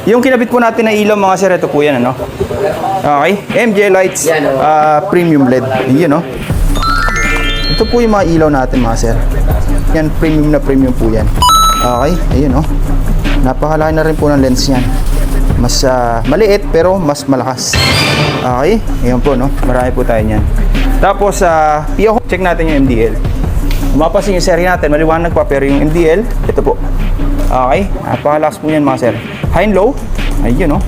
Yung kinabit po natin na ilaw mga sir, ito po yan, ano? Okay, MJ Lights Premium LED. Yun, no? Ito po yung mga ilaw natin mga sir. Yan, premium na premium po yan. Okay, ayun, no? Napakalaki na rin po ng lens yan. Mas maliit pero mas malakas. Okay, ayun po, no? Marami po tayo niyan. Tapos, check natin yung MDL. Mapapansin yung serie natin, maliwanag pa, pero yung MDL, ito po. Okay, napakalakas po yan mga sir. High and low, ayun, no?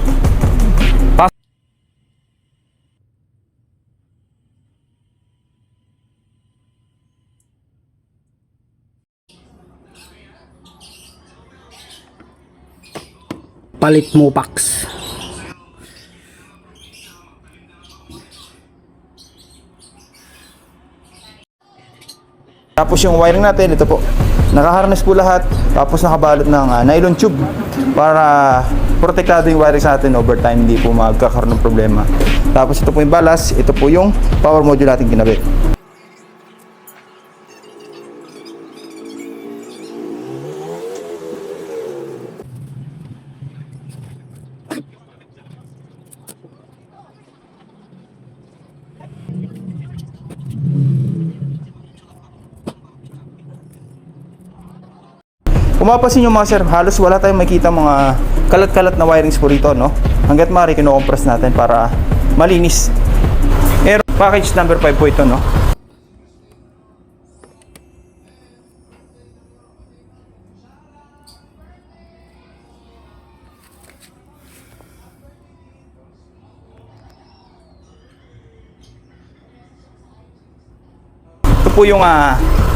Palit mo packs. Tapos yung wiring natin, ito po. Nakaharness po lahat, tapos nakabalot ng nylon tube para protektado yung wiring sa atin over time, hindi po magkakaroon ng problema. Tapos ito po yung balas, ito po yung power module natin kinabit. Kung mapapansin nyo mga sir, halos wala tayong makita mga kalat-kalat na wirings po rito, no? Hanggat maaari, kino-compress natin para malinis. Air package number 5 po ito, no? Ito po yung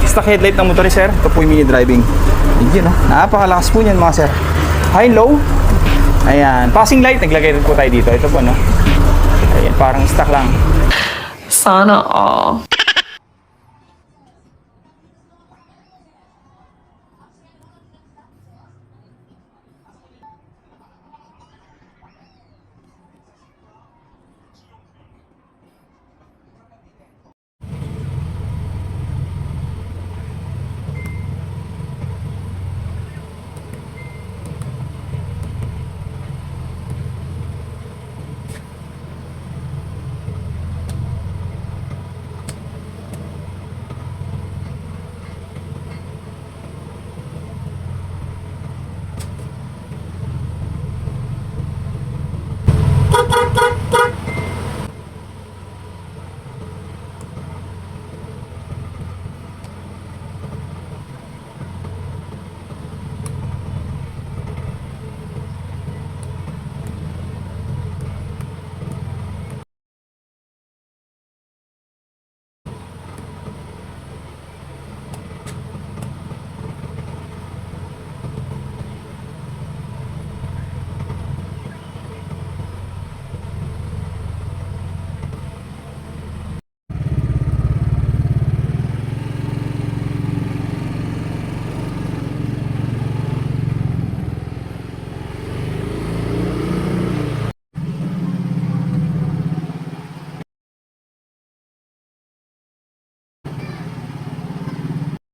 stock headlight ng motor, sir. Ito po yung mini driving. Yun, no? Napakalakas po niyan mga sir. High low. Ayan. Passing light, naglagay rin po tayo dito. Ito po, no? Ayan, parang stock lang. Sana all.